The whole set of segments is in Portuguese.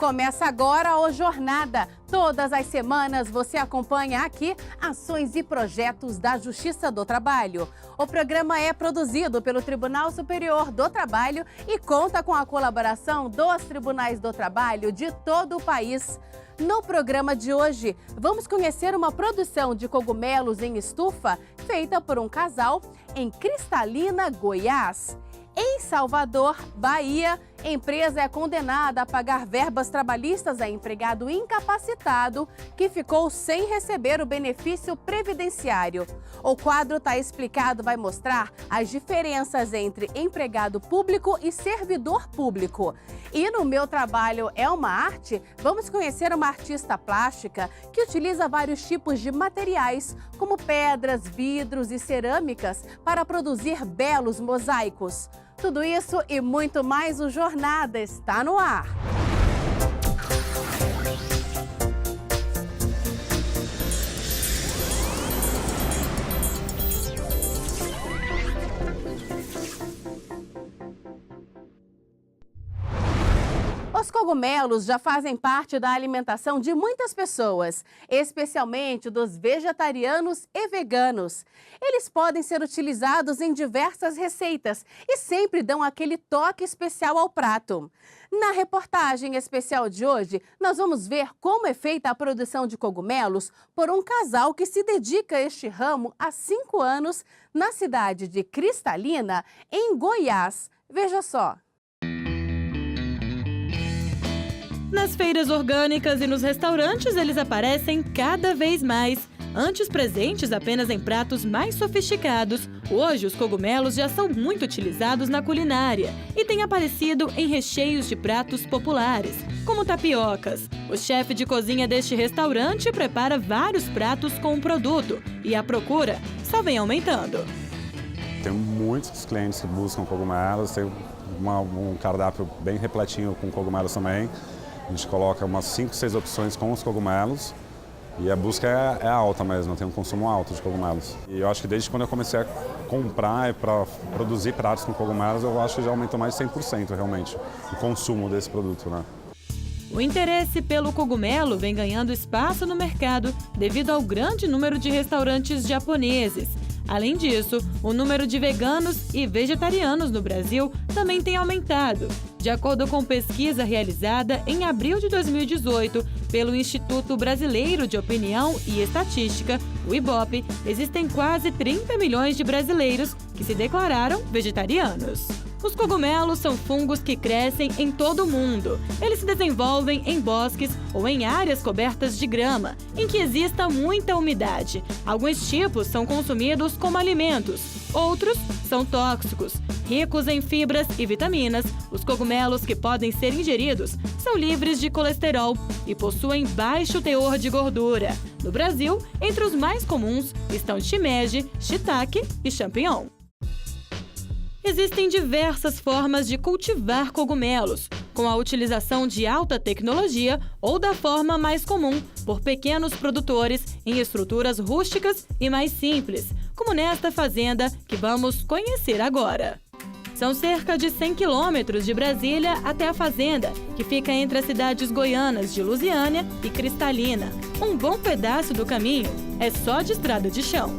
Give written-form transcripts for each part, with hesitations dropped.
Começa agora o Jornada. Todas as semanas você acompanha aqui ações e projetos da Justiça do Trabalho. O programa é produzido pelo Tribunal Superior do Trabalho e conta com a colaboração dos Tribunais do Trabalho de todo o país. No programa de hoje, vamos conhecer uma produção de cogumelos em estufa feita por um casal em Cristalina, Goiás. Em Salvador, Bahia, a empresa é condenada a pagar verbas trabalhistas a empregado incapacitado que ficou sem receber o benefício previdenciário. O quadro Tá Explicado vai mostrar as diferenças entre empregado público e servidor público. E no Meu Trabalho é uma Arte, vamos conhecer uma artista plástica que utiliza vários tipos de materiais, como pedras, vidros e cerâmicas, para produzir belos mosaicos. Tudo isso e muito mais, o Jornada está no ar. Os cogumelos já fazem parte da alimentação de muitas pessoas, especialmente dos vegetarianos e veganos. Eles podem ser utilizados em diversas receitas e sempre dão aquele toque especial ao prato. Na reportagem especial de hoje, nós vamos ver como é feita a produção de cogumelos por um casal que se dedica a este ramo há 5 anos na cidade de Cristalina, em Goiás. Veja só. Nas feiras orgânicas e nos restaurantes, eles aparecem cada vez mais. Antes presentes apenas em pratos mais sofisticados, hoje os cogumelos já são muito utilizados na culinária e têm aparecido em recheios de pratos populares, como tapiocas. O chefe de cozinha deste restaurante prepara vários pratos com o produto e a procura só vem aumentando. Tem muitos clientes que buscam cogumelos, tem um cardápio bem repletinho com cogumelos também. A gente coloca umas 5, 6 opções com os cogumelos e a busca é alta mesmo, tem um consumo alto de cogumelos. E eu acho que desde quando eu comecei a comprar e para produzir pratos com cogumelos, eu acho que já aumentou mais de 100% realmente o consumo desse produto, né? O interesse pelo cogumelo vem ganhando espaço no mercado devido ao grande número de restaurantes japoneses. Além disso, o número de veganos e vegetarianos no Brasil também tem aumentado. De acordo com pesquisa realizada em abril de 2018 pelo Instituto Brasileiro de Opinião e Estatística, o IBOP, existem quase 30 milhões de brasileiros que se declararam vegetarianos. Os cogumelos são fungos que crescem em todo o mundo. Eles se desenvolvem em bosques ou em áreas cobertas de grama, em que exista muita umidade. Alguns tipos são consumidos como alimentos, outros são tóxicos. Ricos em fibras e vitaminas, os cogumelos que podem ser ingeridos são livres de colesterol e possuem baixo teor de gordura. No Brasil, entre os mais comuns estão shimeji, shiitake e champignon. Existem diversas formas de cultivar cogumelos, com a utilização de alta tecnologia ou da forma mais comum, por pequenos produtores em estruturas rústicas e mais simples, como nesta fazenda que vamos conhecer agora. São cerca de 100 quilômetros de Brasília até a fazenda, que fica entre as cidades goianas de Lusiânia e Cristalina. Um bom pedaço do caminho é só de estrada de chão.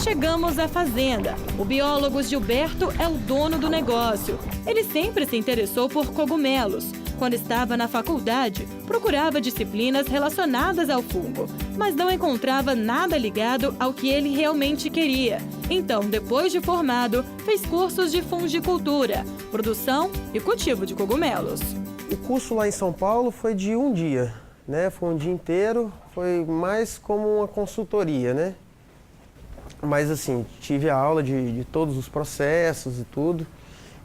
Chegamos à fazenda. O biólogo Gilberto é o dono do negócio. Ele sempre se interessou por cogumelos. Quando estava na faculdade, procurava disciplinas relacionadas ao fungo, mas não encontrava nada ligado ao que ele realmente queria. Então, depois de formado, fez cursos de fungicultura, produção e cultivo de cogumelos. O curso lá em São Paulo foi de um dia, né? Foi um dia inteiro, foi mais como uma consultoria, né? Mas assim, tive a aula de todos os processos e tudo.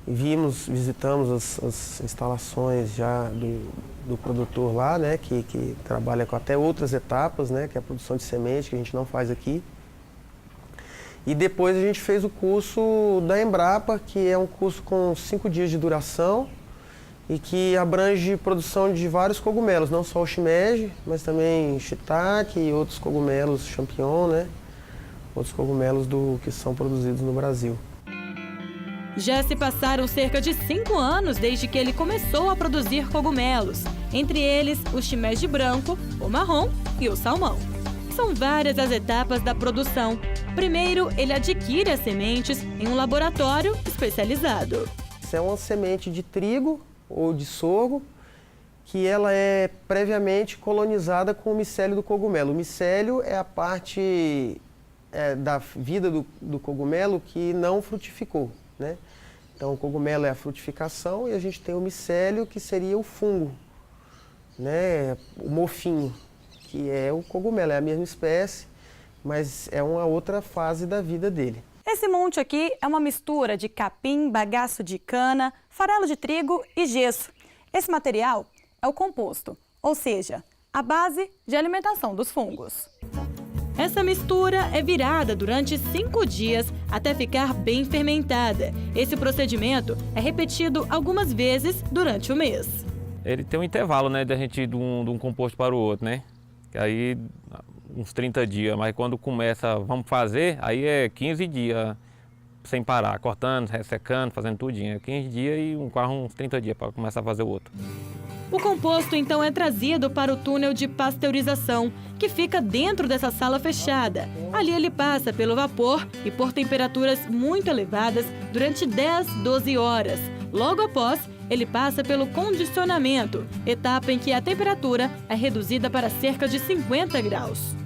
E visitamos as instalações já do produtor lá, né? Que trabalha com até outras etapas, né? Que é a produção de semente, que a gente não faz aqui. E depois a gente fez o curso da Embrapa, que é um curso com 5 dias de duração e que abrange produção de vários cogumelos, não só o shimeji, mas também shiitake e outros cogumelos, champignon, né? Outros cogumelos que são produzidos no Brasil. Já se passaram cerca de 5 anos desde que ele começou a produzir cogumelos, entre eles o shimeji branco, o marrom e o salmão. São várias as etapas da produção. Primeiro, ele adquire as sementes em um laboratório especializado. Isso é uma semente de trigo ou de sorgo, que ela é previamente colonizada com o micélio do cogumelo. O micélio é a parte da vida do cogumelo que não frutificou, né? Então o cogumelo é a frutificação e a gente tem o micélio, que seria o fungo, né? O mofinho, que é o cogumelo, é a mesma espécie, mas é uma outra fase da vida dele. Esse monte aqui é uma mistura de capim, bagaço de cana, farelo de trigo e gesso. Esse material é o composto, ou seja, a base de alimentação dos fungos. Essa mistura é virada durante 5 dias até ficar bem fermentada. Esse procedimento é repetido algumas vezes durante o mês. Ele tem um intervalo, né, da gente ir de um composto para o outro, né? Aí uns 30 dias, mas quando começa, vamos fazer, aí é 15 dias sem parar, cortando, ressecando, fazendo tudinho. 15 dias e uns 30 dias para começar a fazer o outro. O composto então é trazido para o túnel de pasteurização, que fica dentro dessa sala fechada. Ali ele passa pelo vapor e por temperaturas muito elevadas durante 10, 12 horas. Logo após, ele passa pelo condicionamento, etapa em que a temperatura é reduzida para cerca de 50 graus.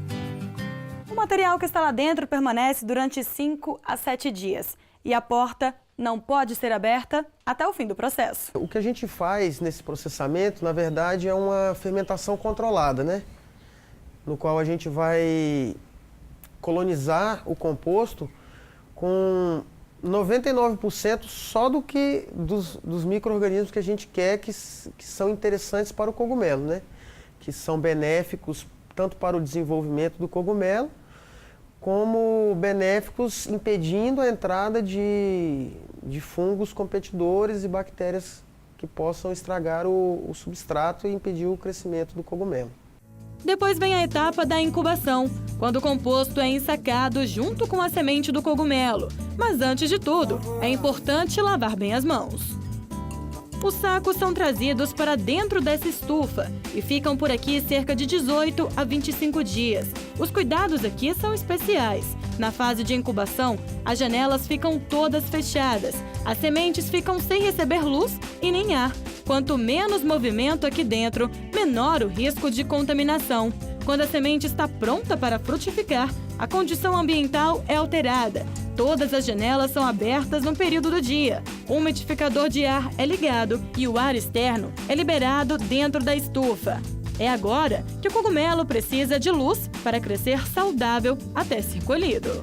O material que está lá dentro permanece durante 5 a 7 dias e a porta não pode ser aberta até o fim do processo. O que a gente faz nesse processamento, na verdade, é uma fermentação controlada, né? No qual a gente vai colonizar o composto com 99% só dos micro-organismos que a gente quer que são interessantes para o cogumelo, né? Que são benéficos tanto para o desenvolvimento do cogumelo, como benéficos impedindo a entrada de fungos competidores e bactérias que possam estragar o substrato e impedir o crescimento do cogumelo. Depois vem a etapa da incubação, quando o composto é ensacado junto com a semente do cogumelo. Mas antes de tudo, é importante lavar bem as mãos. Os sacos são trazidos para dentro dessa estufa e ficam por aqui cerca de 18 a 25 dias. Os cuidados aqui são especiais. Na fase de incubação, as janelas ficam todas fechadas. As sementes ficam sem receber luz e nem ar. Quanto menos movimento aqui dentro, menor o risco de contaminação. Quando a semente está pronta para frutificar, a condição ambiental é alterada. Todas as janelas são abertas no período do dia. O umidificador de ar é ligado e o ar externo é liberado dentro da estufa. É agora que o cogumelo precisa de luz para crescer saudável até ser colhido.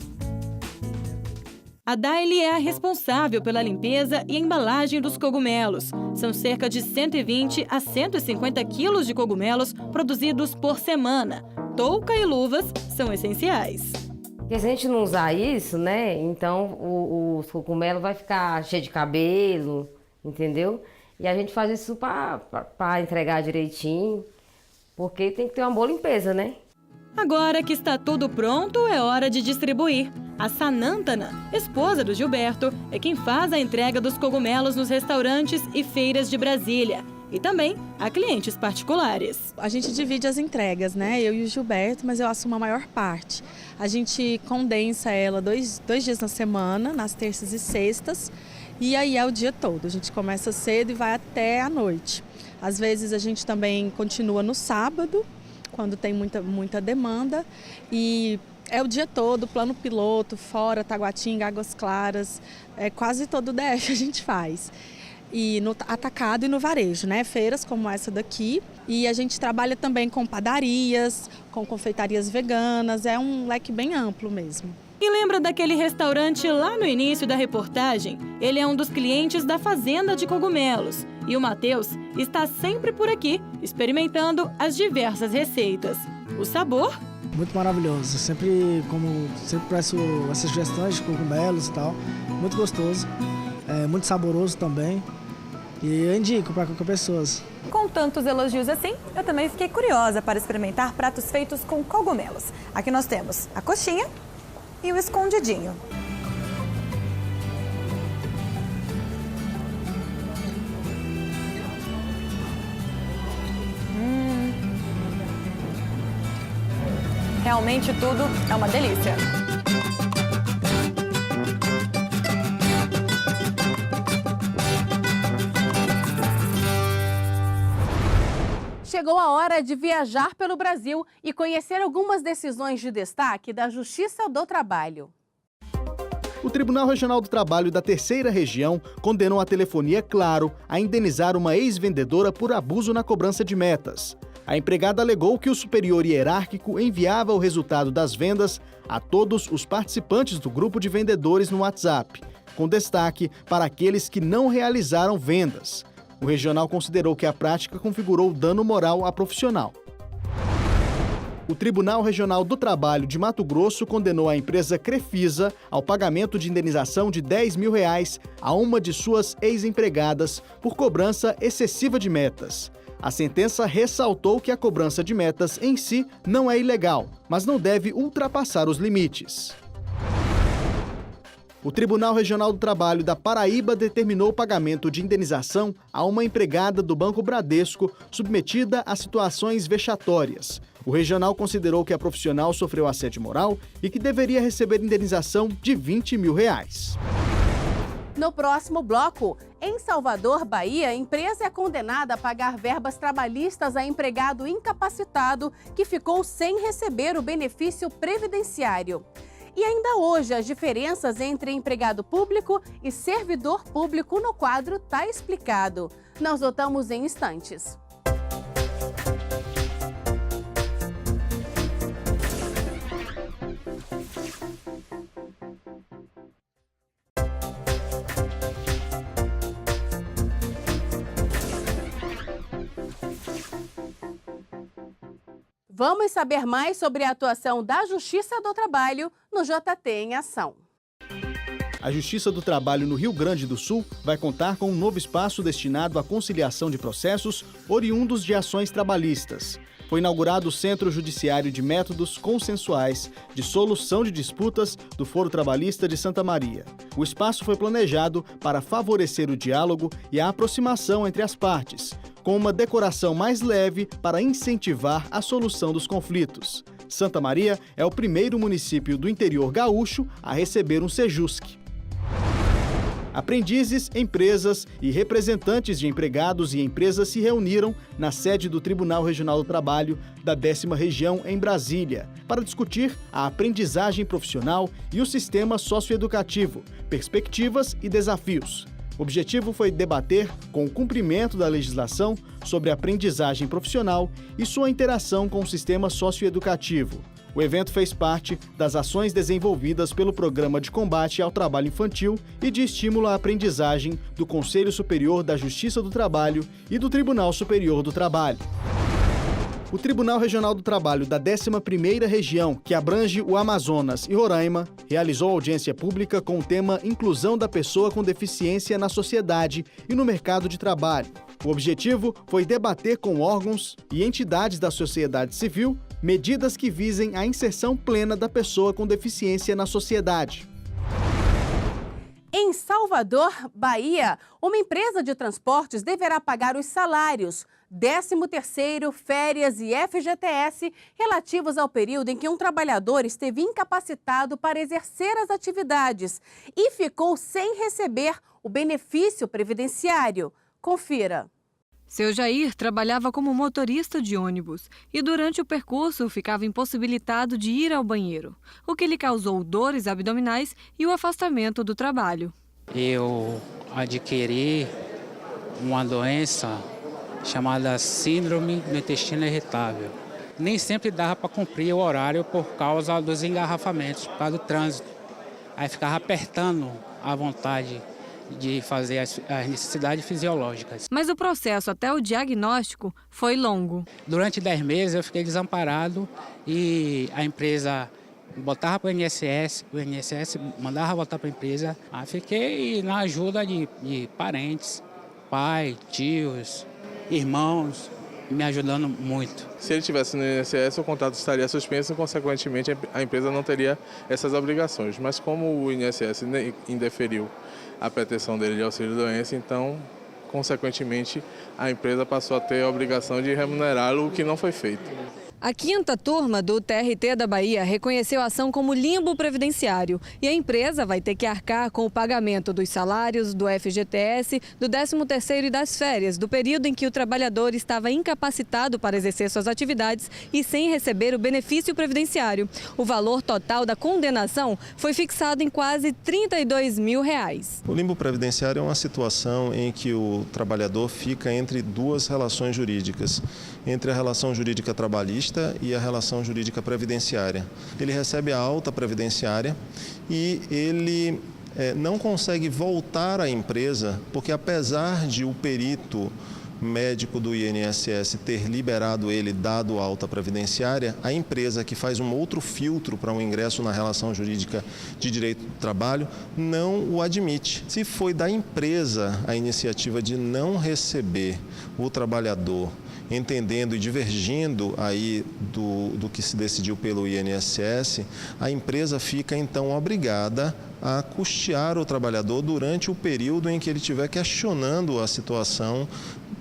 A Daily é a responsável pela limpeza e embalagem dos cogumelos. São cerca de 120 a 150 quilos de cogumelos produzidos por semana. Touca e luvas são essenciais. Porque se a gente não usar isso, né, então o cogumelo vai ficar cheio de cabelo, entendeu? E a gente faz isso para entregar direitinho, porque tem que ter uma boa limpeza, né? Agora que está tudo pronto, é hora de distribuir. A Sanantana, esposa do Gilberto, é quem faz a entrega dos cogumelos nos restaurantes e feiras de Brasília. E também a clientes particulares. A gente divide as entregas, né? Eu e o Gilberto, mas eu assumo a maior parte. A gente condensa ela dois dias na semana, nas terças e sextas, e aí é o dia todo. A gente começa cedo e vai até a noite. Às vezes a gente também continua no sábado, quando tem muita demanda, e é o dia todo, plano piloto, fora, Taguatinga, Águas Claras, quase todo o DF a gente faz. E no atacado e no varejo, né? Feiras como essa daqui. E a gente trabalha também com padarias, com confeitarias veganas, é um leque bem amplo mesmo. E lembra daquele restaurante lá no início da reportagem? Ele é um dos clientes da Fazenda de Cogumelos. E o Matheus está sempre por aqui, experimentando as diversas receitas. O sabor? Muito maravilhoso. Sempre peço essas sugestões de cogumelos e tal. Muito gostoso. Muito saboroso também. E eu indico para qualquer pessoa. Com tantos elogios assim, eu também fiquei curiosa para experimentar pratos feitos com cogumelos. Aqui nós temos a coxinha e o escondidinho. Realmente tudo é uma delícia. Chegou a hora de viajar pelo Brasil e conhecer algumas decisões de destaque da Justiça do Trabalho. O Tribunal Regional do Trabalho da Terceira Região condenou a Telefonia Claro a indenizar uma ex-vendedora por abuso na cobrança de metas. A empregada alegou que o superior hierárquico enviava o resultado das vendas a todos os participantes do grupo de vendedores no WhatsApp, com destaque para aqueles que não realizaram vendas. O regional considerou que a prática configurou dano moral à profissional. O Tribunal Regional do Trabalho de Mato Grosso condenou a empresa Crefisa ao pagamento de indenização de R$10 mil a uma de suas ex-empregadas por cobrança excessiva de metas. A sentença ressaltou que a cobrança de metas em si não é ilegal, mas não deve ultrapassar os limites. O Tribunal Regional do Trabalho da Paraíba determinou o pagamento de indenização a uma empregada do Banco Bradesco submetida a situações vexatórias. O regional considerou que a profissional sofreu assédio moral e que deveria receber indenização de R$20 mil. No próximo bloco, em Salvador, Bahia, a empresa é condenada a pagar verbas trabalhistas a empregado incapacitado que ficou sem receber o benefício previdenciário. E ainda hoje, as diferenças entre empregado público e servidor público no quadro Tá Explicado. Nós voltamos em instantes. Vamos saber mais sobre a atuação da Justiça do Trabalho no JT em Ação. A Justiça do Trabalho no Rio Grande do Sul vai contar com um novo espaço destinado à conciliação de processos oriundos de ações trabalhistas. Foi inaugurado o Centro Judiciário de Métodos Consensuais de Solução de Disputas do Foro Trabalhista de Santa Maria. O espaço foi planejado para favorecer o diálogo e a aproximação entre as partes, com uma decoração mais leve para incentivar a solução dos conflitos. Santa Maria é o primeiro município do interior gaúcho a receber um Sejusc. Aprendizes, empresas e representantes de empregados e empresas se reuniram na sede do Tribunal Regional do Trabalho da 10ª Região em Brasília para discutir a aprendizagem profissional e o sistema socioeducativo, perspectivas e desafios. O objetivo foi debater com o cumprimento da legislação sobre aprendizagem profissional e sua interação com o sistema socioeducativo. O evento fez parte das ações desenvolvidas pelo Programa de Combate ao Trabalho Infantil e de Estímulo à Aprendizagem do Conselho Superior da Justiça do Trabalho e do Tribunal Superior do Trabalho. O Tribunal Regional do Trabalho da 11ª Região, que abrange o Amazonas e Roraima, realizou audiência pública com o tema Inclusão da Pessoa com Deficiência na Sociedade e no Mercado de Trabalho. O objetivo foi debater com órgãos e entidades da sociedade civil medidas que visem a inserção plena da pessoa com deficiência na sociedade. Em Salvador, Bahia, uma empresa de transportes deverá pagar os salários, 13º, férias e FGTS relativos ao período em que um trabalhador esteve incapacitado para exercer as atividades e ficou sem receber o benefício previdenciário. Confira. Seu Jair trabalhava como motorista de ônibus e durante o percurso ficava impossibilitado de ir ao banheiro, o que lhe causou dores abdominais e o afastamento do trabalho. Eu adquiri uma doença chamada síndrome do intestino irritável. Nem sempre dava para cumprir o horário por causa dos engarrafamentos, por causa do trânsito. Aí ficava apertando à vontade de fazer as necessidades fisiológicas. Mas o processo até o diagnóstico foi longo. Durante 10 meses eu fiquei desamparado e a empresa botava para o INSS mandava voltar para a empresa. Aí fiquei na ajuda de parentes, pai, tios, irmãos, me ajudando muito. Se ele estivesse no INSS, o contrato estaria suspenso e, consequentemente, a empresa não teria essas obrigações. Mas como o INSS indeferiu a pretensão dele de auxílio-doença, então, consequentemente, a empresa passou a ter a obrigação de remunerá-lo, o que não foi feito. A 5ª turma do TRT da Bahia reconheceu a ação como limbo previdenciário e a empresa vai ter que arcar com o pagamento dos salários, do FGTS, do 13º e das férias, do período em que o trabalhador estava incapacitado para exercer suas atividades e sem receber o benefício previdenciário. O valor total da condenação foi fixado em quase R$32 mil. O limbo previdenciário é uma situação em que o trabalhador fica entre duas relações jurídicas, entre a relação jurídica trabalhista e a relação jurídica previdenciária. Ele recebe a alta previdenciária e ele não consegue voltar à empresa, porque apesar de o perito médico do INSS ter liberado ele, dado alta previdenciária, a empresa que faz um outro filtro para um ingresso na relação jurídica de direito do trabalho não o admite. Se foi da empresa a iniciativa de não receber o trabalhador, entendendo e divergindo aí do que se decidiu pelo INSS, a empresa fica então obrigada a custear o trabalhador durante o período em que ele estiver questionando a situação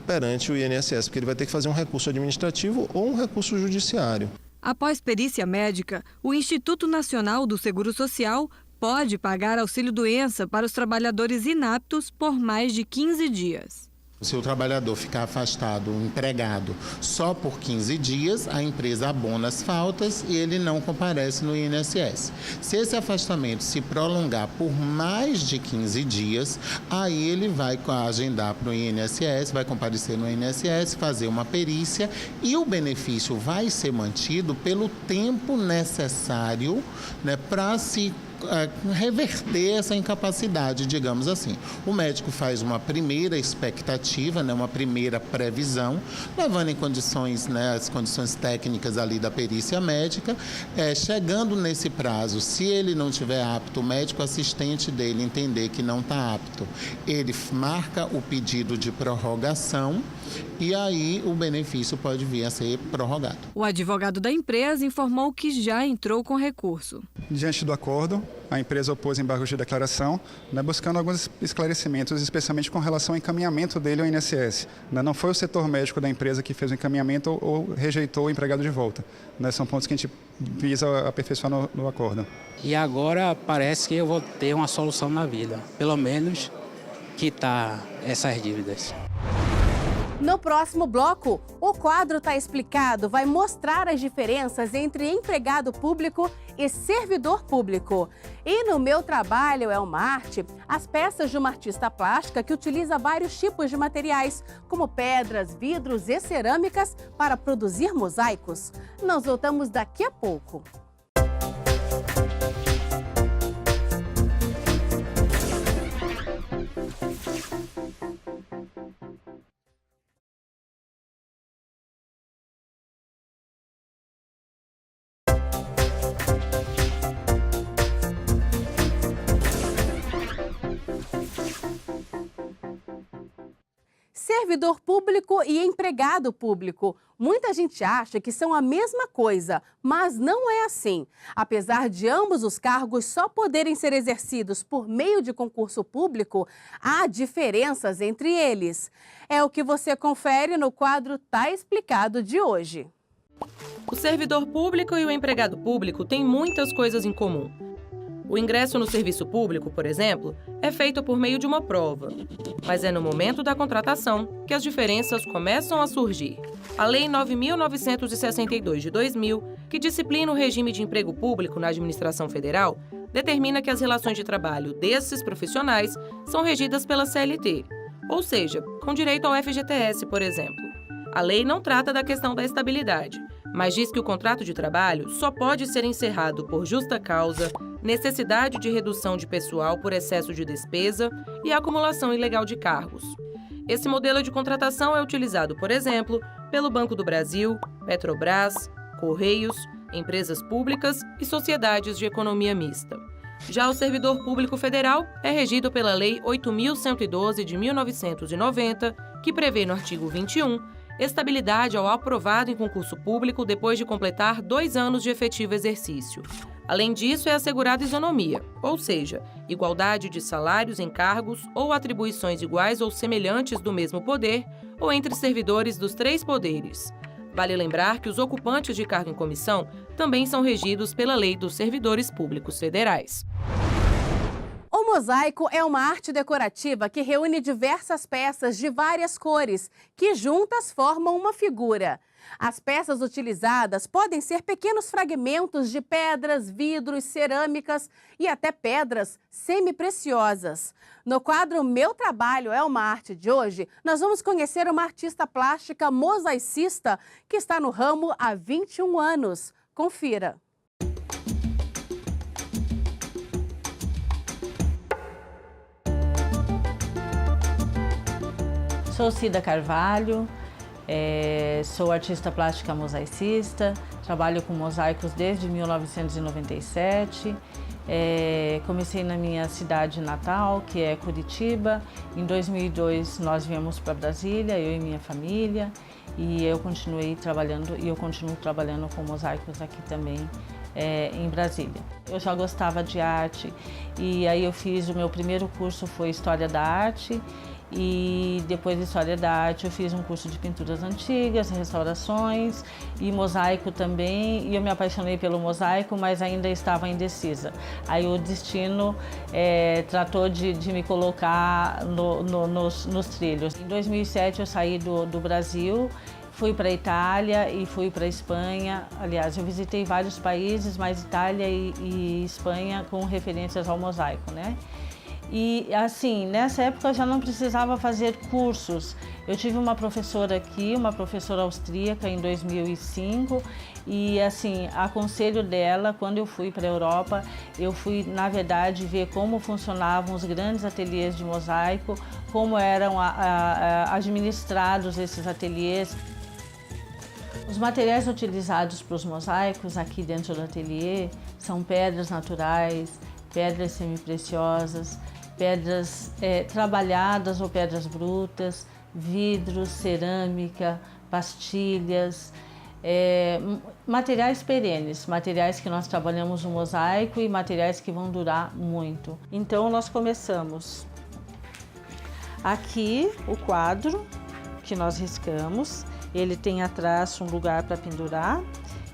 perante o INSS, porque ele vai ter que fazer um recurso administrativo ou um recurso judiciário. Após perícia médica, o Instituto Nacional do Seguro Social pode pagar auxílio-doença para os trabalhadores inaptos por mais de 15 dias. Se o trabalhador ficar afastado, empregado, só por 15 dias, a empresa abona as faltas e ele não comparece no INSS. Se esse afastamento se prolongar por mais de 15 dias, aí ele vai agendar para o INSS, vai comparecer no INSS, fazer uma perícia e o benefício vai ser mantido pelo tempo necessário, né, para se reverter essa incapacidade, digamos assim. O médico faz uma primeira expectativa, né, uma primeira previsão, levando em condições, né, as condições técnicas ali da perícia médica. Chegando nesse prazo, se ele não estiver apto, o médico assistente dele entender que não está apto, ele marca o pedido de prorrogação e aí o benefício pode vir a ser prorrogado. O advogado da empresa informou que já entrou com recurso. Diante do acordo, a empresa opôs embargos de declaração, né, buscando alguns esclarecimentos, especialmente com relação ao encaminhamento dele ao INSS. Não foi o setor médico da empresa que fez o encaminhamento ou rejeitou o empregado de volta. Né, são pontos que a gente visa aperfeiçoar no acordo. E agora parece que eu vou ter uma solução na vida, pelo menos quitar essas dívidas. No próximo bloco, o quadro Tá Explicado vai mostrar as diferenças entre empregado público e servidor público. E no Meu Trabalho é uma Arte, as peças de uma artista plástica que utiliza vários tipos de materiais, como pedras, vidros e cerâmicas, para produzir mosaicos. Nós voltamos daqui a pouco. Servidor público e empregado público. Muita gente acha que são a mesma coisa, mas não é assim. Apesar de ambos os cargos só poderem ser exercidos por meio de concurso público, há diferenças entre eles. É o que você confere no quadro Tá Explicado de hoje. O servidor público e o empregado público têm muitas coisas em comum. O ingresso no serviço público, por exemplo, é feito por meio de uma prova. Mas é no momento da contratação que as diferenças começam a surgir. A Lei 9.962 de 2000, que disciplina o regime de emprego público na administração federal, determina que as relações de trabalho desses profissionais são regidas pela CLT, ou seja, com direito ao FGTS, por exemplo. A lei não trata da questão da estabilidade, mas diz que o contrato de trabalho só pode ser encerrado por justa causa, necessidade de redução de pessoal por excesso de despesa e acumulação ilegal de cargos. Esse modelo de contratação é utilizado, por exemplo, pelo Banco do Brasil, Petrobras, Correios, empresas públicas e sociedades de economia mista. Já o servidor público federal é regido pela Lei 8.112 de 1990, que prevê no artigo 21 estabilidade ao aprovado em concurso público depois de completar 2 anos de efetivo exercício. Além disso, é assegurada isonomia, ou seja, igualdade de salários em cargos ou atribuições iguais ou semelhantes do mesmo poder ou entre servidores dos 3 poderes. Vale lembrar que os ocupantes de cargo em comissão também são regidos pela Lei dos Servidores Públicos Federais. O mosaico é uma arte decorativa que reúne diversas peças de várias cores, que juntas formam uma figura. As peças utilizadas podem ser pequenos fragmentos de pedras, vidros, cerâmicas e até pedras semi-preciosas. No quadro Meu Trabalho é uma Arte de hoje, nós vamos conhecer uma artista plástica mosaicista que está no ramo há 21 anos. Confira. Sou Cida Carvalho, sou artista plástica mosaicista, trabalho com mosaicos desde 1997. Comecei na minha cidade natal, que é Curitiba. Em 2002 nós viemos para Brasília, eu e minha família, e eu continuo trabalhando com mosaicos aqui também em Brasília. Eu já gostava de arte e aí eu fiz o meu primeiro curso, foi História da Arte. E depois de História da Arte eu fiz um curso de pinturas antigas, restaurações e mosaico também, e eu me apaixonei pelo mosaico, mas ainda estava indecisa. Aí o destino tratou de me colocar nos trilhos. Em 2007 eu saí do Brasil, fui para a Itália e fui para a Espanha. Aliás, eu visitei vários países, mas Itália e Espanha com referências ao mosaico, né? E assim, nessa época eu já não precisava fazer cursos. Eu tive uma professora aqui, uma professora austríaca em 2005 e assim, a conselho dela, quando eu fui para a Europa, eu fui na verdade ver como funcionavam os grandes ateliês de mosaico, como eram administrados esses ateliês. Os materiais utilizados para os mosaicos aqui dentro do ateliê são pedras naturais, pedras semipreciosas, pedras trabalhadas ou pedras brutas, vidros, cerâmica, pastilhas, materiais perenes, materiais que nós trabalhamos no mosaico e materiais que vão durar muito. Então nós começamos aqui o quadro que nós riscamos, ele tem atrás um lugar para pendurar.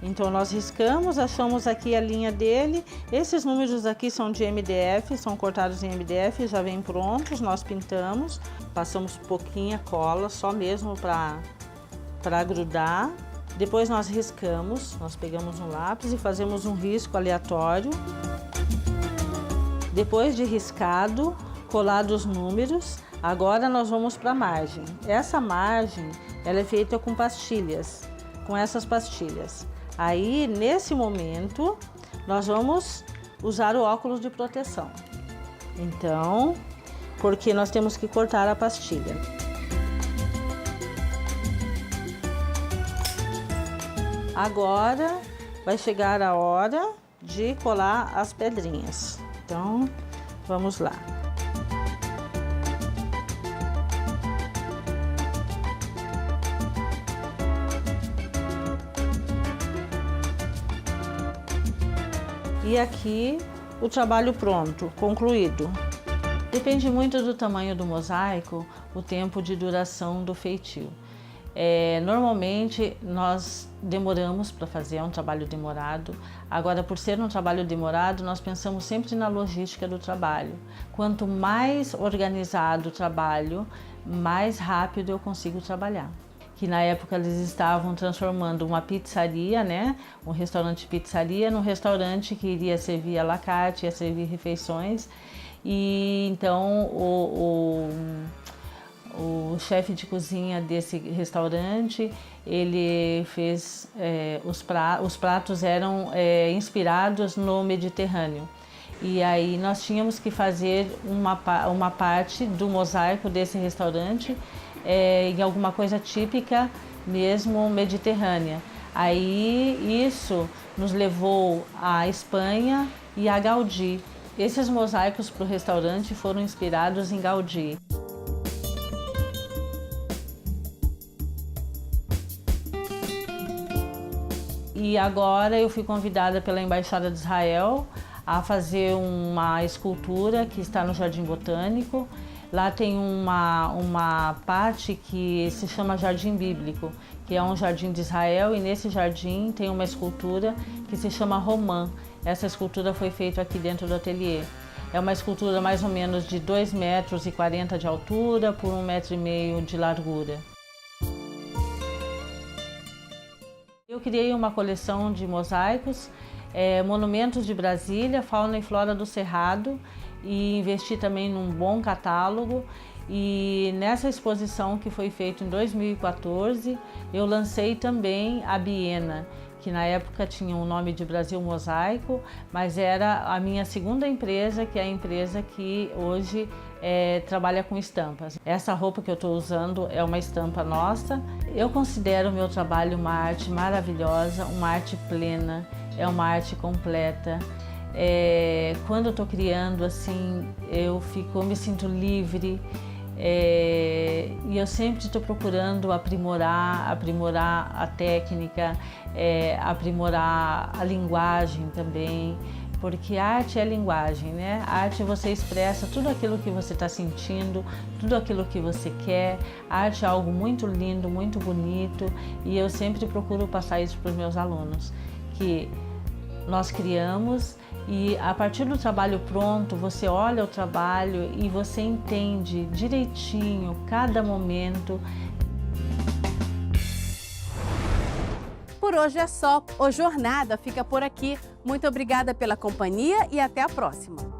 Então nós riscamos, achamos aqui a linha dele. Esses números aqui são de MDF, são cortados em MDF, já vêm prontos, nós pintamos, passamos pouquinha cola, só mesmo para grudar. Depois nós riscamos, nós pegamos um lápis e fazemos um risco aleatório. Depois de riscado, colado os números, agora nós vamos para a margem. Essa margem, ela é feita com pastilhas, com essas pastilhas. Aí, nesse momento, nós vamos usar o óculos de proteção. Então, porque nós temos que cortar a pastilha. Agora, vai chegar a hora de colar as pedrinhas. Então, vamos lá. E aqui o trabalho pronto, concluído. Depende muito do tamanho do mosaico, o tempo de duração do feitio. Normalmente nós demoramos para fazer, é um trabalho demorado. Agora, por ser um trabalho demorado, nós pensamos sempre na logística do trabalho. Quanto mais organizado o trabalho, mais rápido eu consigo trabalhar. Que na época eles estavam transformando uma pizzaria, né, um restaurante pizzaria, num restaurante que iria servir à la carte, ia servir refeições. E então o chefe de cozinha desse restaurante, ele fez, os pratos eram inspirados no Mediterrâneo. E aí nós tínhamos que fazer uma parte do mosaico desse restaurante em alguma coisa típica mesmo mediterrânea. Aí isso nos levou à Espanha e a Gaudí. Esses mosaicos para o restaurante foram inspirados em Gaudí. E agora eu fui convidada pela Embaixada de Israel a fazer uma escultura que está no Jardim Botânico. Lá tem uma parte que se chama Jardim Bíblico, que é um jardim de Israel, e nesse jardim tem uma escultura que se chama Romã. Essa escultura foi feita aqui dentro do ateliê. É uma escultura mais ou menos de 2,40 metros de altura por 1,5 metro de largura. Eu criei uma coleção de mosaicos, monumentos de Brasília, fauna e flora do Cerrado, e investi também num bom catálogo. E nessa exposição que foi feita em 2014, eu lancei também a Biena, que na época tinha o nome de Brasil Mosaico, mas era a minha segunda empresa, que é a empresa que hoje trabalha com estampas. Essa roupa que eu estou usando é uma estampa nossa. Eu considero o meu trabalho uma arte maravilhosa, uma arte plena, é uma arte completa. Quando eu estou criando, assim, eu me sinto livre, e eu sempre estou procurando aprimorar a técnica, aprimorar a linguagem também, porque arte é linguagem, né? A arte você expressa tudo aquilo que você está sentindo, tudo aquilo que você quer. A arte é algo muito lindo, muito bonito, e eu sempre procuro passar isso para os meus alunos, que nós criamos e a partir do trabalho pronto, você olha o trabalho e você entende direitinho cada momento. Por hoje é só. O Jornada fica por aqui. Muito obrigada pela companhia e até a próxima.